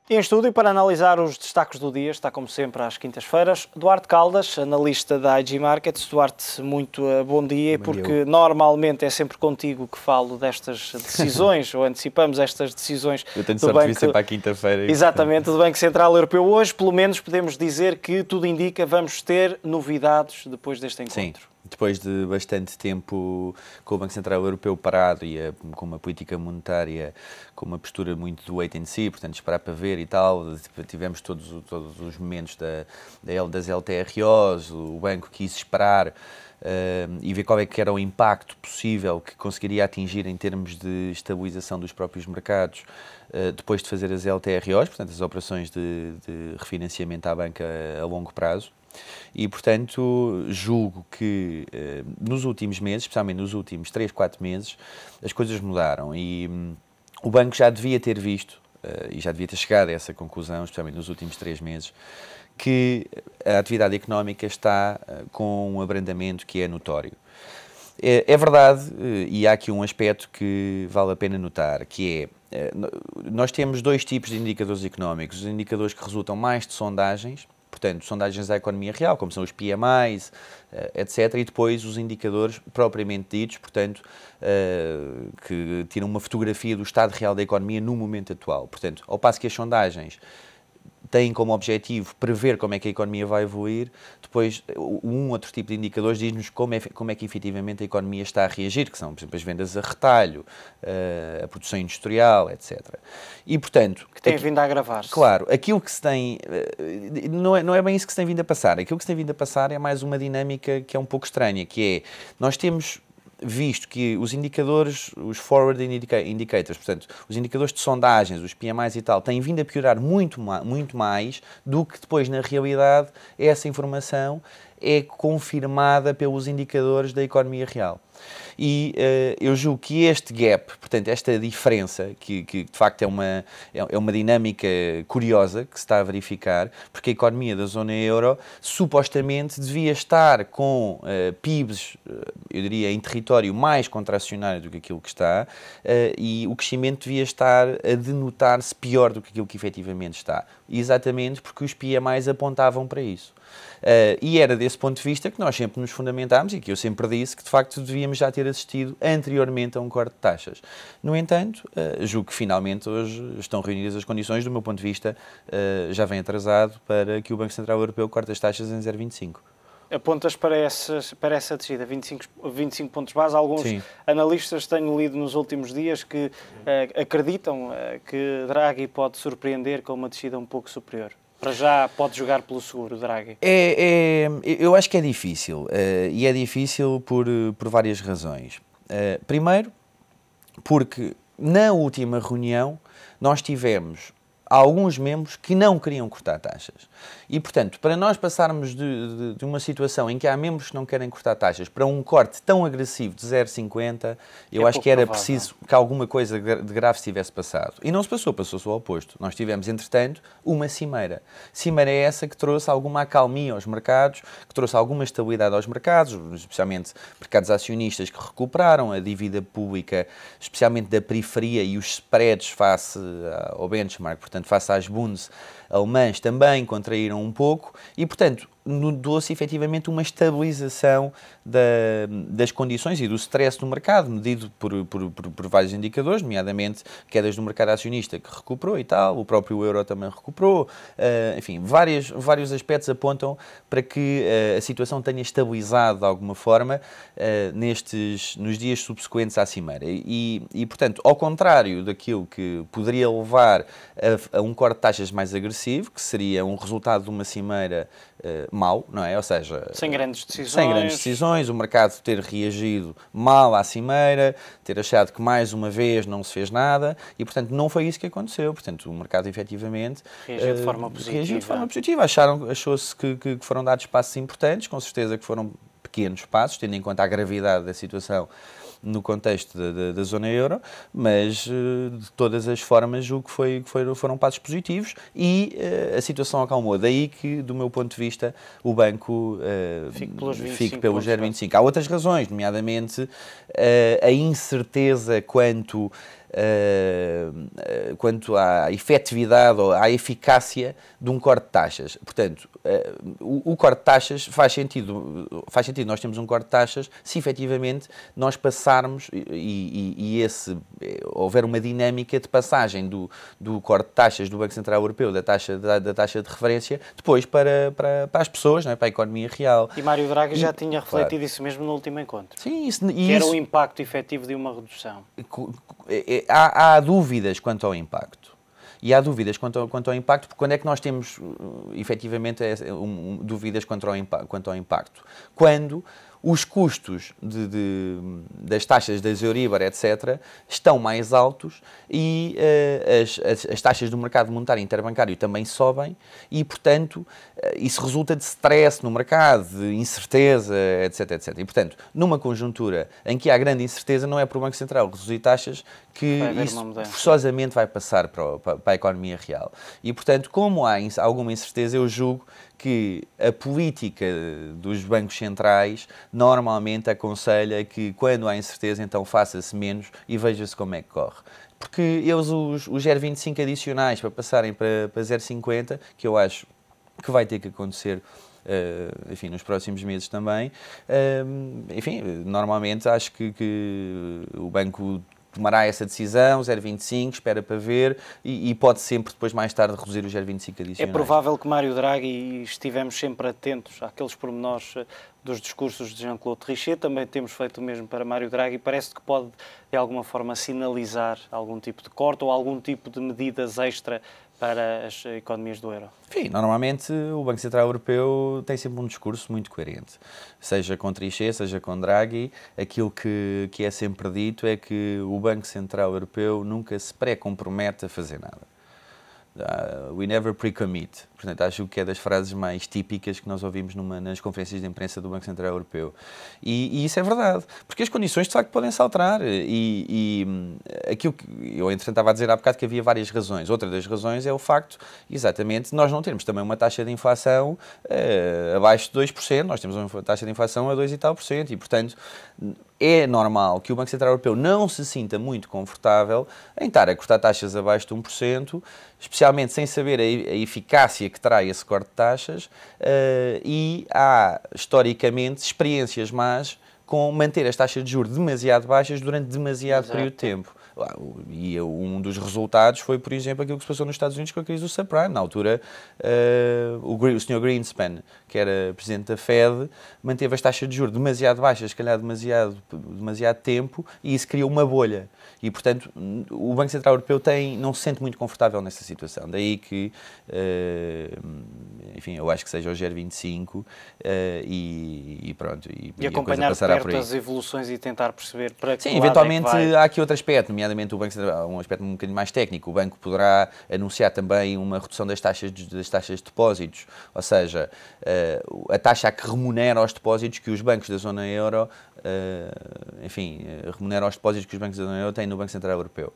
Em estúdio, para analisar os destaques do dia, está como sempre às quintas-feiras, Duarte Caldas, analista da IG Markets. Duarte, muito bom dia, porque normalmente é sempre contigo que falo destas decisões, ou antecipamos estas decisões. Eu tenho sorte de vir sempre à quinta-feira. Exatamente, do Banco Central Europeu. Hoje, pelo menos, podemos dizer que tudo indica vamos ter novidades depois deste encontro. Sim. Depois de bastante tempo com o Banco Central Europeu parado e com uma política monetária com uma postura muito do wait and see, portanto esperar para ver e tal, tivemos todos os momentos das LTROs, o banco quis esperar e ver qual é que era o impacto possível que conseguiria atingir em termos de estabilização dos próprios mercados depois de fazer as LTROs, portanto as operações de refinanciamento à banca a longo prazo. E, portanto, julgo que nos últimos meses, especialmente nos últimos 3, 4 meses, as coisas mudaram e o banco já devia ter visto, e já devia ter chegado a essa conclusão, especialmente nos últimos 3 meses, que a atividade económica está com um abrandamento que é notório. É verdade, e há aqui um aspecto que vale a pena notar, que é, nós temos 2 tipos de indicadores económicos, os indicadores que resultam mais de sondagens, portanto, sondagens da economia real, como são os PMIs, etc., e depois os indicadores propriamente ditos, portanto, que tiram uma fotografia do estado real da economia no momento atual. Portanto, ao passo que as sondagens têm como objetivo prever como é que a economia vai evoluir, depois outro tipo de indicadores diz-nos como é que efetivamente a economia está a reagir, que são, por exemplo, as vendas a retalho, a produção industrial, etc. E, portanto... Que tem vindo a agravar-se. Claro, aquilo que se tem... Não é bem isso que se tem vindo a passar. Aquilo que se tem vindo a passar é mais uma dinâmica que é um pouco estranha, que é, nós temos visto que os indicadores, os forward indicators, portanto, os indicadores de sondagens, os PMIs e tal, têm vindo a piorar muito mais do que depois, na realidade, essa informação é confirmada pelos indicadores da economia real. E eu julgo que este gap, portanto, esta diferença, que de facto é uma dinâmica curiosa que se está a verificar, porque a economia da zona euro supostamente devia estar com PIBs, eu diria, em território mais contracionário do que aquilo que está, e o crescimento devia estar a denotar-se pior do que aquilo que efetivamente está. Exatamente porque os PMIs apontavam para isso. E era desse ponto de vista que nós sempre nos fundamentámos e que eu sempre disse que de facto devíamos já ter assistido anteriormente a um corte de taxas. No entanto, julgo que finalmente hoje estão reunidas as condições, do meu ponto de vista, já vem atrasado para que o Banco Central Europeu corte as taxas em 0,25. Apontas para essa descida, 25 pontos base. Alguns analistas tenho lido nos últimos dias que acreditam que Draghi pode surpreender com uma descida um pouco superior. Para já pode jogar pelo seguro, Draghi? Eu acho que é difícil, e é difícil por várias razões. Primeiro, porque na última reunião nós tivemos alguns membros que não queriam cortar taxas. E, portanto, para nós passarmos de uma situação em que há membros que não querem cortar taxas para um corte tão agressivo de 0,50, eu acho que era preciso que alguma coisa de grave se tivesse passado. E não se passou, passou-se ao oposto. Nós tivemos, entretanto, uma cimeira. Cimeira é essa que trouxe alguma acalmia aos mercados, que trouxe alguma estabilidade aos mercados, especialmente mercados acionistas que recuperaram, a dívida pública, especialmente da periferia, e os spreads face ao benchmark, portanto, face às bunds alemãs também contraíram um pouco e, portanto, notou-se efetivamente uma estabilização das condições e do stress do mercado, medido por vários indicadores, nomeadamente quedas do mercado acionista que recuperou e tal, o próprio euro também recuperou, enfim, vários aspectos apontam para que a situação tenha estabilizado de alguma forma nos dias subsequentes à cimeira. E, portanto, ao contrário daquilo que poderia levar a um corte de taxas mais agressivo, que seria um resultado de uma cimeira mau, não é? Ou seja, sem grandes decisões, o mercado ter reagido mal à cimeira, ter achado que mais uma vez não se fez nada e, portanto, não foi isso que aconteceu. Portanto, o mercado efetivamente reagiu de forma positiva. Achou-se que foram dados passos importantes, com certeza que foram pequenos passos, tendo em conta a gravidade da situação no contexto da zona euro, mas de todas as formas julgo que foram passos positivos e a situação acalmou. Daí que, do meu ponto de vista, o banco fique pelos 0,25. Há outras razões, nomeadamente a incerteza quanto quanto à efetividade ou à eficácia de um corte de taxas. Portanto, o corte de taxas faz sentido, nós temos um corte de taxas se efetivamente nós passarmos houver uma dinâmica de passagem do corte de taxas do Banco Central Europeu, da taxa de referência, depois para as pessoas, não é? Para a economia real. E Mário Draghi já tinha refletido isso mesmo no último encontro. Sim, era o impacto efetivo de uma redução. Há dúvidas quanto ao impacto. E há dúvidas quanto ao impacto, porque quando é que nós temos, efetivamente, dúvidas quanto ao impacto? Quando os custos das taxas da Euribor, etc., estão mais altos e as taxas do mercado monetário interbancário também sobem e, portanto, isso resulta de stress no mercado, de incerteza, etc., etc. E, portanto, numa conjuntura em que há grande incerteza, não é para o Banco Central reduzir taxas que isso forçosamente vai passar para a economia real. E, portanto, como há alguma incerteza, eu julgo que a política dos bancos centrais normalmente aconselha que, quando há incerteza, então faça-se menos e veja-se como é que corre. Porque eles, os 0,25 adicionais para passarem para 0,50, que eu acho que vai ter que acontecer, enfim, nos próximos meses também, enfim, normalmente acho que o banco tomará essa decisão, 0,25, espera para ver e pode sempre depois mais tarde reduzir os 0,25 adicionais. É provável que Mário Draghi, e estivemos sempre atentos àqueles pormenores dos discursos de Jean-Claude Trichet, também temos feito o mesmo para Mário Draghi, parece que pode de alguma forma sinalizar algum tipo de corte ou algum tipo de medidas extra para as economias do euro. Enfim, normalmente o Banco Central Europeu tem sempre um discurso muito coerente. Seja com Trichet, seja com Draghi, aquilo que é sempre dito é que o Banco Central Europeu nunca se pré-compromete a fazer nada. We never pre-commit. Portanto, acho que é das frases mais típicas que nós ouvimos nas conferências de imprensa do Banco Central Europeu. E isso é verdade, porque as condições de facto podem se alterar. E aquilo que eu, entretanto, estava a dizer há bocado que havia várias razões. Outra das razões é o facto, exatamente, de nós não termos também uma taxa de inflação abaixo de 2%. Nós temos uma taxa de inflação a 2 e tal por cento. E, portanto, é normal que o Banco Central Europeu não se sinta muito confortável em estar a cortar taxas abaixo de 1%, especialmente sem saber a eficácia que terá esse corte de taxas, e há, historicamente, experiências más com manter as taxas de juros demasiado baixas durante demasiado período de tempo. E um dos resultados foi, por exemplo, aquilo que se passou nos Estados Unidos com a crise do subprime. Na altura, o Sr. Greenspan, que era presidente da Fed, manteve as taxas de juros demasiado baixas, se calhar demasiado tempo, e isso criou uma bolha. E, portanto, o Banco Central Europeu não se sente muito confortável nessa situação. Daí que, enfim, eu acho que seja o 0,25 e pronto. E acompanhar de perto as evoluções e tentar perceber para que Sim, eventualmente há aqui outro aspecto, nomeadamente o Banco Central, um aspecto um bocadinho mais técnico. O banco poderá anunciar também uma redução das taxas de depósitos, ou seja, a taxa que remunera aos depósitos que os bancos da zona euro, enfim, remunera aos depósitos que os bancos da zona euro têm no Banco Central Europeu.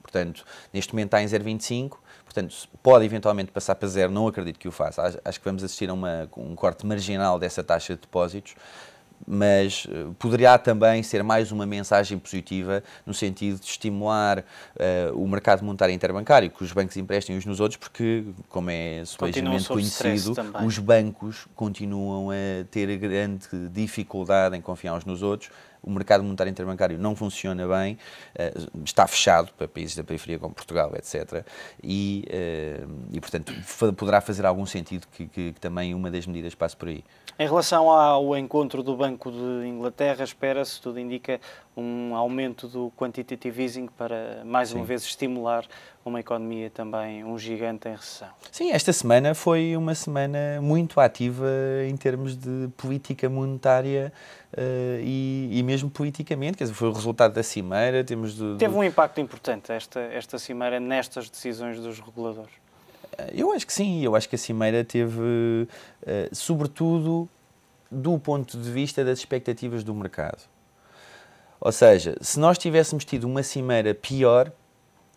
Portanto, neste momento está em 0,25, portanto, pode eventualmente passar para 0, não acredito que o faça. Acho que vamos assistir a um corte marginal dessa taxa de depósitos, mas poderia também ser mais uma mensagem positiva no sentido de estimular o mercado monetário interbancário, que os bancos emprestem uns nos outros, porque, como é supostamente conhecido, os bancos continuam a ter grande dificuldade em confiar uns nos outros. O mercado monetário interbancário não funciona bem, está fechado para países da periferia como Portugal, etc. E portanto, poderá fazer algum sentido que também uma das medidas passe por aí. Em relação ao encontro do Banco de Inglaterra, espera-se, tudo indica, um aumento do quantitative easing para, mais uma vez, estimular uma economia também, um gigante em recessão. Sim, esta semana foi uma semana muito ativa em termos de política monetária e mesmo politicamente, quer dizer, foi o resultado da cimeira. Teve um impacto importante esta cimeira nestas decisões dos reguladores? Eu acho que sim, eu acho que a cimeira teve, sobretudo, do ponto de vista das expectativas do mercado. Ou seja, se nós tivéssemos tido uma cimeira pior,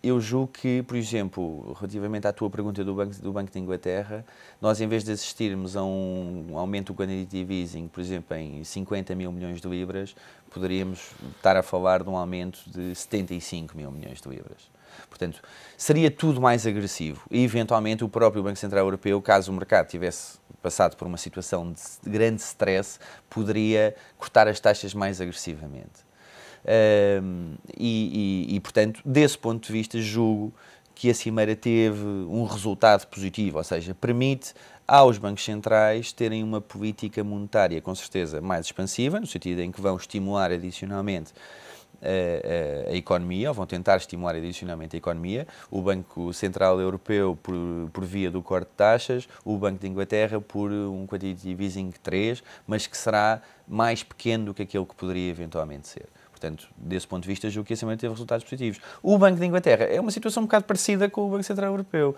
eu julgo que, por exemplo, relativamente à tua pergunta do Banco de Inglaterra, nós, em vez de assistirmos a um aumento do quantitative easing, por exemplo, em 50 mil milhões de libras, poderíamos estar a falar de um aumento de 75 mil milhões de libras. Portanto, seria tudo mais agressivo e, eventualmente, o próprio Banco Central Europeu, caso o mercado tivesse passado por uma situação de grande stress, poderia cortar as taxas mais agressivamente. Portanto, desse ponto de vista, julgo que a Cimeira teve um resultado positivo, ou seja, permite aos bancos centrais terem uma política monetária, com certeza, mais expansiva, no sentido em que vão estimular adicionalmente a economia, ou vão tentar estimular adicionalmente a economia, o Banco Central Europeu por via do corte de taxas, o Banco de Inglaterra por um quantitative easing 3, mas que será mais pequeno do que aquele que poderia eventualmente ser. Portanto, desse ponto de vista, julgo que a Cimeira teve resultados positivos. O Banco de Inglaterra é uma situação um bocado parecida com o Banco Central Europeu.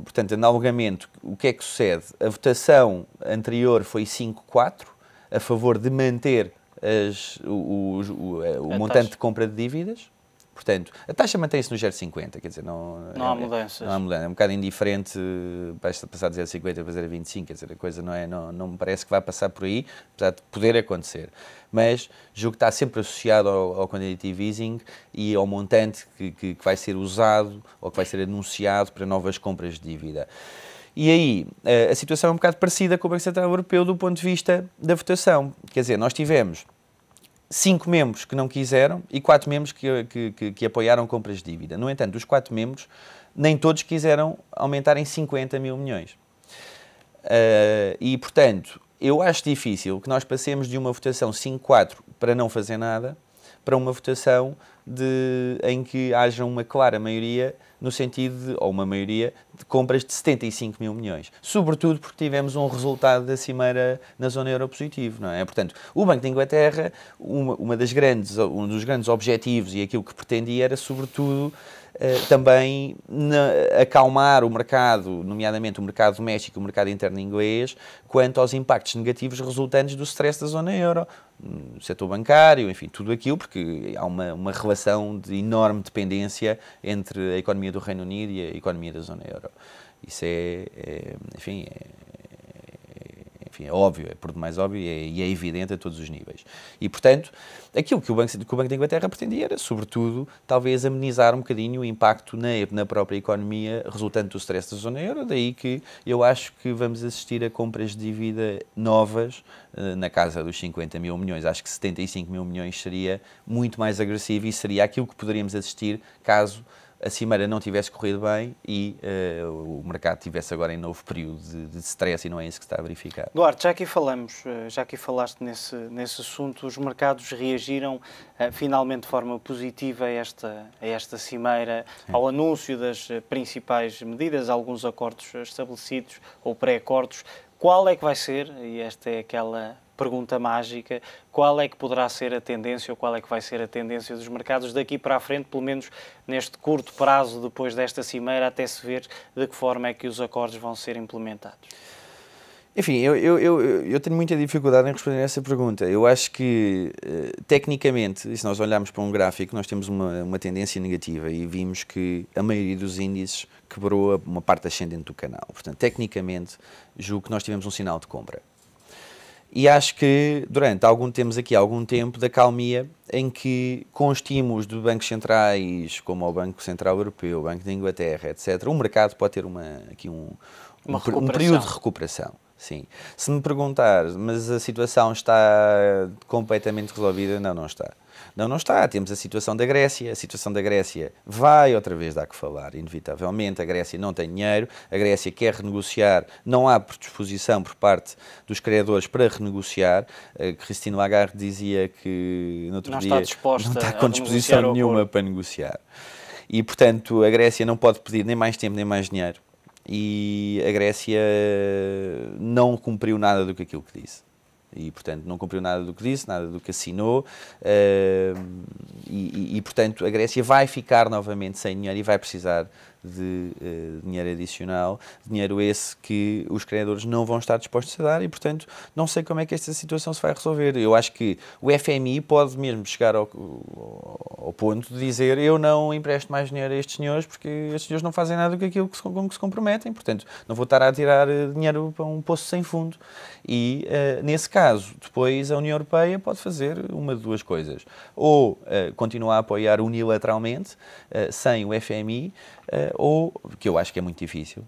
Portanto, analogamente, o que é que sucede? A votação anterior foi 5-4, a favor de manter o montante de compra de dívidas. Portanto, a taxa mantém-se no 0,50, quer dizer, não há mudanças. Não há mudança. É um bocado indiferente passar de 0,50 para 0,25, quer dizer, a coisa não me parece que vai passar por aí, apesar de poder acontecer. Mas julgo que está sempre associado ao quantitative easing e ao montante que vai ser usado ou que vai ser anunciado para novas compras de dívida. E aí, a situação é um bocado parecida com o Banco Central Europeu do ponto de vista da votação. Quer dizer, nós tivemos 5 membros que não quiseram e 4 membros que apoiaram compras de dívida. No entanto, dos 4 membros, nem todos quiseram aumentar em 50 mil milhões. E, portanto, eu acho difícil que nós passemos de uma votação 5-4 para não fazer nada, para uma votação em que haja uma clara maioria, no sentido ou uma maioria de compras de 75 mil milhões. Sobretudo porque tivemos um resultado da Cimeira na zona euro positivo, não é? Portanto, o Banco de Inglaterra, um dos grandes objetivos e aquilo que pretendia era, sobretudo, também acalmar o mercado, nomeadamente o mercado doméstico e o mercado interno inglês, quanto aos impactos negativos resultantes do stress da zona euro, no setor bancário, enfim, tudo aquilo, porque há uma relação de enorme dependência entre a economia do Reino Unido e a economia da zona euro. Isso enfim, é óbvio, é por demais óbvio e é evidente a todos os níveis. E, portanto, aquilo que o Banco de Inglaterra pretendia era, sobretudo, talvez amenizar um bocadinho o impacto na própria economia resultante do stress da zona euro, daí que eu acho que vamos assistir a compras de dívida novas na casa dos 50 mil milhões. Acho que 75 mil milhões seria muito mais agressivo e seria aquilo que poderíamos assistir caso a Cimeira não tivesse corrido bem e o mercado tivesse agora em novo período de stress, e não é isso que está a verificar. Duarte, já aqui falaste nesse assunto, os mercados reagiram finalmente de forma positiva a esta Cimeira, sim, ao anúncio das principais medidas, alguns acordos estabelecidos ou pré-acordos. Qual é que vai ser, e esta é aquela pergunta mágica, qual é que poderá ser a tendência ou qual é que vai ser a tendência dos mercados daqui para a frente, pelo menos neste curto prazo depois desta Cimeira, até se ver de que forma é que os acordos vão ser implementados? Enfim, eu tenho muita dificuldade em responder a essa pergunta. Eu acho que, tecnicamente, e se nós olharmos para um gráfico, nós temos uma tendência negativa e vimos que a maioria dos índices quebrou uma parte ascendente do canal. Portanto, tecnicamente, julgo que nós tivemos um sinal de compra. E acho que temos aqui algum tempo de acalmia em que, com estímulos de bancos centrais, como o Banco Central Europeu, o Banco de Inglaterra, etc., o mercado pode ter um período de recuperação. Sim. Se me perguntar, mas a situação está completamente resolvida? Não, não está. Não está. Temos a situação da Grécia. A situação da Grécia vai outra vez dar que falar, inevitavelmente. A Grécia não tem dinheiro, a Grécia quer renegociar, não há predisposição por parte dos credores para renegociar. Christine Lagarde dizia que no outro dia não está com disposição nenhuma para negociar. E, portanto, a Grécia não pode pedir nem mais tempo nem mais dinheiro. E a Grécia não cumpriu nada do que aquilo que disse. E, portanto, não cumpriu nada do que disse, nada do que assinou, portanto, a Grécia vai ficar novamente sem dinheiro e vai precisar de dinheiro adicional, dinheiro esse que os credores não vão estar dispostos a dar e, portanto, não sei como é que esta situação se vai resolver. Eu acho que o FMI pode mesmo chegar ao ponto de dizer eu não empresto mais dinheiro a estes senhores porque estes senhores não fazem nada do que aquilo com que se comprometem, portanto, não vou estar a tirar dinheiro para um poço sem fundo. E, nesse caso, depois a União Europeia pode fazer uma de duas coisas. Ou continuar a apoiar unilateralmente, sem o FMI, ou, que eu acho que é muito difícil,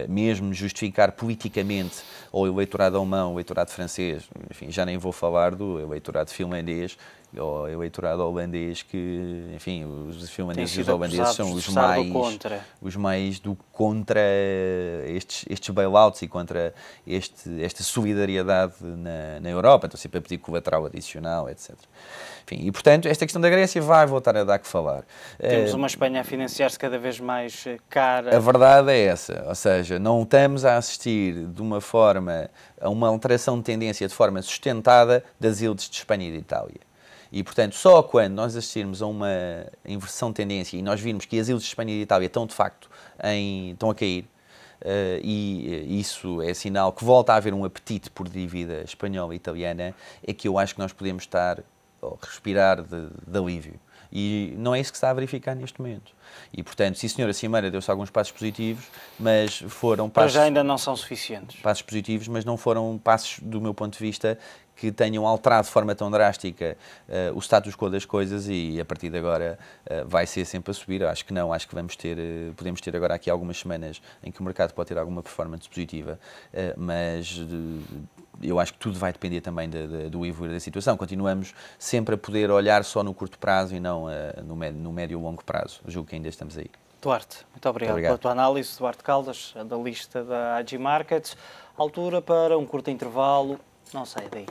mesmo justificar politicamente ao eleitorado alemão, o eleitorado francês, enfim, já nem vou falar do eleitorado finlandês, ou eleitorado holandês, que, enfim, os finlandeses e os holandeses são os mais do contra estes bailouts e contra esta solidariedade na Europa, estão sempre a pedir colateral adicional, etc. Enfim, e, portanto, esta questão da Grécia vai voltar a dar que falar. Temos uma Espanha a financiar-se cada vez mais cara. A verdade é essa, ou seja, não estamos a assistir de uma forma a uma alteração de tendência de forma sustentada das yields de Espanha e de Itália. E, portanto, só quando nós assistirmos a uma inversão de tendência e nós virmos que as yields de Espanha e de Itália estão, de facto, estão a cair, e isso é sinal que volta a haver um apetite por dívida espanhola e italiana, é que eu acho que nós podemos estar a respirar de alívio. E não é isso que se está a verificar neste momento. E, portanto, sim, senhora Cimeira deu-se alguns passos positivos, mas foram passos... Mas já ainda não são suficientes. Passos positivos, mas não foram passos, do meu ponto de vista, que tenham alterado de forma tão drástica o status quo das coisas e, a partir de agora, vai ser sempre a subir. Acho que não, acho que podemos ter agora aqui algumas semanas em que o mercado pode ter alguma performance positiva, mas... eu acho que tudo vai depender também do evoluir da situação. Continuamos sempre a poder olhar só no curto prazo e não no médio e longo prazo. Eu julgo que ainda estamos aí. Duarte, muito obrigado pela tua análise. Duarte Caldas, da lista da AG Markets. Altura para um curto intervalo. Não sai daí.